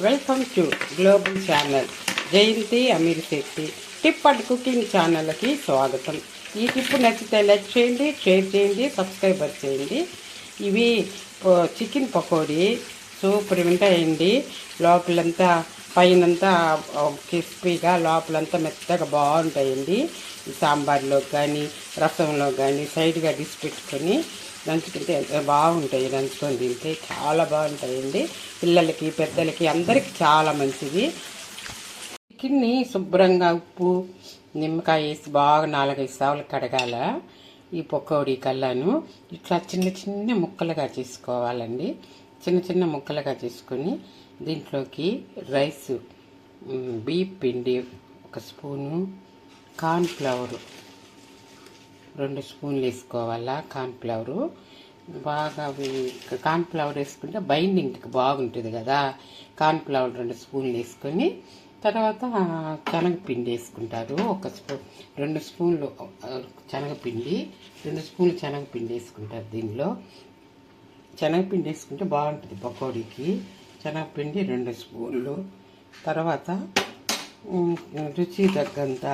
Welcome to global channel Jayanti Amir Shetty tip and cooking ఛానల్కి స్వాగతం. ఈ టిప్ నచ్చితే లైక్ చేయండి, షేర్ చేయండి, సబ్స్క్రైబర్ చేయండి. ఇవి చికెన్ పకోడీ సూపర్ ఉంటాయండి. లోపలంతా పైనంతా క్రిస్పీగా లోపలంతా మెత్తగా బాగుంటాయండి. సాంబార్లో కానీ రసంలో కానీ సైడ్గా డిష్ పెట్టుకొని నంచుకుంటే బాగుంటాయి. నంచుకొని తింటే చాలా బాగుంటాయండి. పిల్లలకి పెద్దలకి అందరికి చాలా మంచిది. చికెన్ని శుభ్రంగా ఉప్పు నిమ్మకాయ వేసి బాగా 4-5 సార్లు కడగాల. ఈ పకోడీ కల్లాను ఇట్లా చిన్న చిన్న ముక్కలుగా చేసుకోవాలండి. చిన్న చిన్న ముక్కలుగా చేసుకొని దీంట్లోకి రైస్, బియ్యం పిండి 1 స్పూను, కార్న్ఫ్లవరు 2 స్పూన్లు వేసుకోవాలా. కార్న్ఫ్లవరు బాగా కార్న్ఫ్లవర్ వేసుకుంటే బైండింగ్కి బాగుంటుంది కదా. కార్న్ఫ్లవర్ 2 స్పూన్లు వేసుకొని తర్వాత శనగపిండి వేసుకుంటారు. 2 స్పూన్లు శనగపిండి, 2 స్పూన్లు శనగపిండి వేసుకుంటారు. దీనిలో శనగపిండి వేసుకుంటే బాగుంటుంది పకోడీకి. శనగపిండి 2 స్పూన్లు, తర్వాత రుచికి తగ్గంత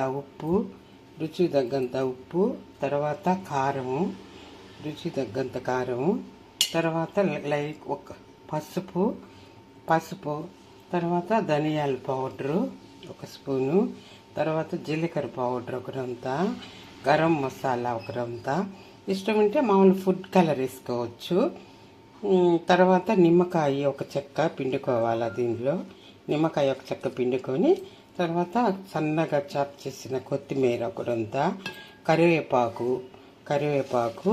ఉప్పు, తర్వాత కారము, రుచి తగ్గంత కారము, తర్వాత ఒక పసుపు, తర్వాత ధనియాల పౌడరు 1 స్పూను, తర్వాత జీలకర్ర పౌడర్ 1 రొంత, గరం మసాలా 1 రొంత, ఇష్టం ఉంటే మామూలు ఫుడ్ కలర్ వేసుకోవచ్చు. తర్వాత నిమ్మకాయ 1 చెక్క పిండుకోవాలి. దీనిలో నిమ్మకాయ 1 చెక్క పిండుకొని తర్వాత సన్నగా చాప్ చేసిన కొత్తిమీర 1 రొంత, కరివేపాకు,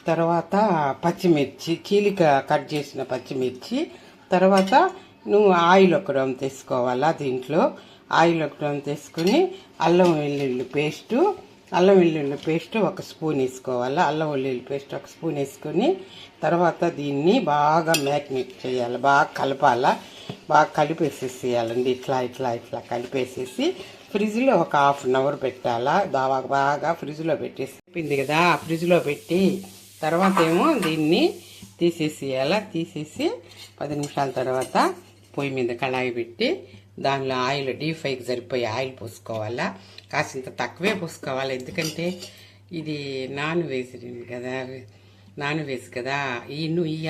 తర్వాత పచ్చిమిర్చి చీలిక కట్ చేసిన పచ్చిమిర్చి, తర్వాత నువ్వు ఆయిల్ 1 రొంత వేసుకోవాలా. దీంట్లో ఆయిల్ 1 రొంత వేసుకొని అల్లం వెల్లుల్లి పేస్ట్ 1 స్పూన్ వేసుకోవాలా. అల్లం వెల్లుల్లి పేస్ట్ 1 స్పూన్ వేసుకొని తర్వాత దీన్ని బాగా మ్యారినేట్ చేయాలి. బాగా కలపాలా. బాగా కలిపేసేసేయాలండి. ఇట్లా కలిపేసేసి ఫ్రిడ్జ్లో 1 హాఫ్ అన్ అవర్ పెట్టాలా. బాగా ఫ్రిడ్జ్లో పెట్టేసి చెప్పింది కదా. ఫ్రిడ్జ్లో పెట్టి తర్వాత ఏమో దీన్ని తీసేసేయాలా. తీసేసి 10 నిమిషాల తర్వాత పొయ్యి మీద కళాయి పెట్టి దానిలో ఆయిల్ డీప్ ఫ్రైకి సరిపోయి ఆయిల్ పోసుకోవాలా. కాసింత తక్కువే పోసుకోవాలి, ఎందుకంటే ఇది నాన్ వెజ్ కదా. ఈ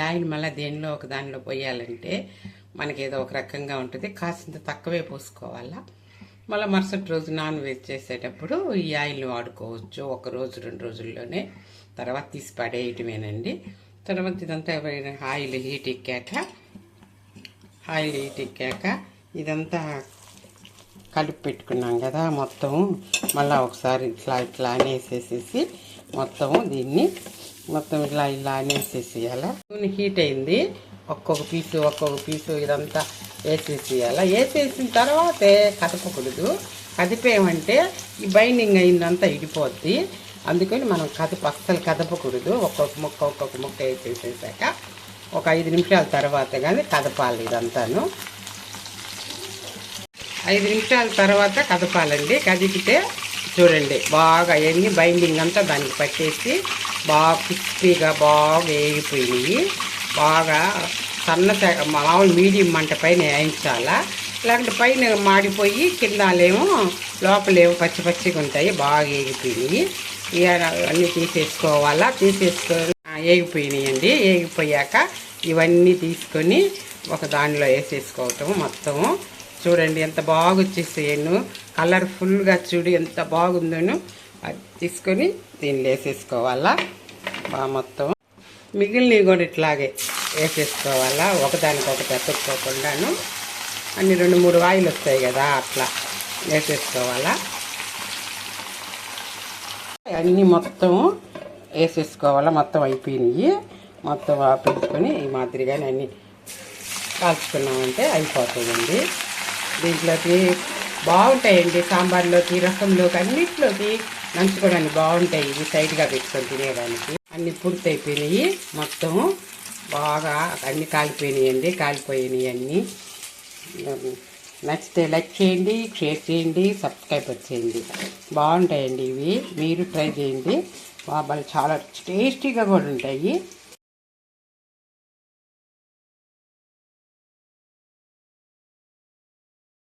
ఆయిల్ మళ్ళీ దేనిలో ఒక దానిలో పోయాలంటే మనకి ఏదో ఒక రకంగా ఉంటుంది. కాసింత తక్కువే పోసుకోవాలా. మళ్ళీ మరుసటి రోజు నాన్ వెజ్ చేసేటప్పుడు ఈ ఆయిల్ని వాడుకోవచ్చు. 1 రోజు 2 రోజుల్లోనే. తర్వాత తీసి పడేయటమేనండి. తర్వాత ఇదంతా ఆయిల్ హీట్ ఎక్కాక ఇదంతా కలిపి పెట్టుకున్నాం కదా. మొత్తం మళ్ళీ ఒకసారి ఇట్లా అనేసేసేసి దీన్ని ఇలా అనేసేసేయాలి. నూనె హీట్ అయింది. ఒక్కొక్క పీసు ఇదంతా వేసేసేయాలి. వేసేసిన తర్వాతే కదపకూడదు. కదిపేమంటే ఈ బైండింగ్ అయిందంతా ఇడిపోద్ది. అందుకని మనం అస్సలు కదపకూడదు. ఒక్కొక్క ముక్క వేసేసాక ఒక 5 నిమిషాల తర్వాత కానీ కదపాలి. ఇదంతాను 5 నిమిషాల తర్వాత కదపాలండి. కదిపితే చూడండి బాగా ఎన్ని బైండింగ్ అంతా దానికి పట్టేసి బాగా క్రిస్పీగా బాగా వేగిపోయినాయి. బాగా మామూలు మీడియం మంట పైన వేయించాలా. లేకుంటే పైన మాడిపోయి కిందలేమో లోపలేమో పచ్చిగా ఉంటాయి. బాగా వేగిపోయినాయి. అన్నీ తీసేసుకోవాలా. వేగిపోయినాయండి. వేగిపోయాక ఇవన్నీ తీసుకొని ఒక దానిలో వేసేసుకోవటం. మొత్తము చూడండి ఎంత బాగా వచ్చేసాయను. కలర్ఫుల్గా చూడు ఎంత బాగుందను. అది తీసుకొని దీనిలో వేసేసుకోవాలా. మొత్తం మిగిలినవి కూడా ఇట్లాగే వేసేసుకోవాలా. ఒకదానికొకటి ఎత్తుక్కోకుండాను. అన్ని 2-3 వాయిలు వస్తాయి కదా, అట్లా వేసేసుకోవాలా. అన్నీ మొత్తం వేసేసుకోవాలా. మొత్తం అయిపోయినాయి. మొత్తం పెట్టుకొని ఈ మాదిరిగానే అన్నీ కాల్చుకున్నామంటే అయిపోతుందండి. దీంట్లోకి బాగుంటాయండి. సాంబార్లోకి, రసంలోకి, అన్నిట్లోకి నంచుకోవడానికి బాగుంటాయి. ఇవి సైడ్గా పెట్టుకొని తినేదానికి. అన్నీ పూర్తయిపోయినాయి. మొత్తం బాగా అన్నీ కాలిపోయినాయండి. అన్నీ. నచ్చితే లైక్ చేయండి, షేర్ చేయండి, సబ్స్క్రైబ్ చేయండి. బాగుంటాయండి ఇవి. మీరు ట్రై చేయండి. చాలా టేస్టీగా కూడా ఉంటాయి.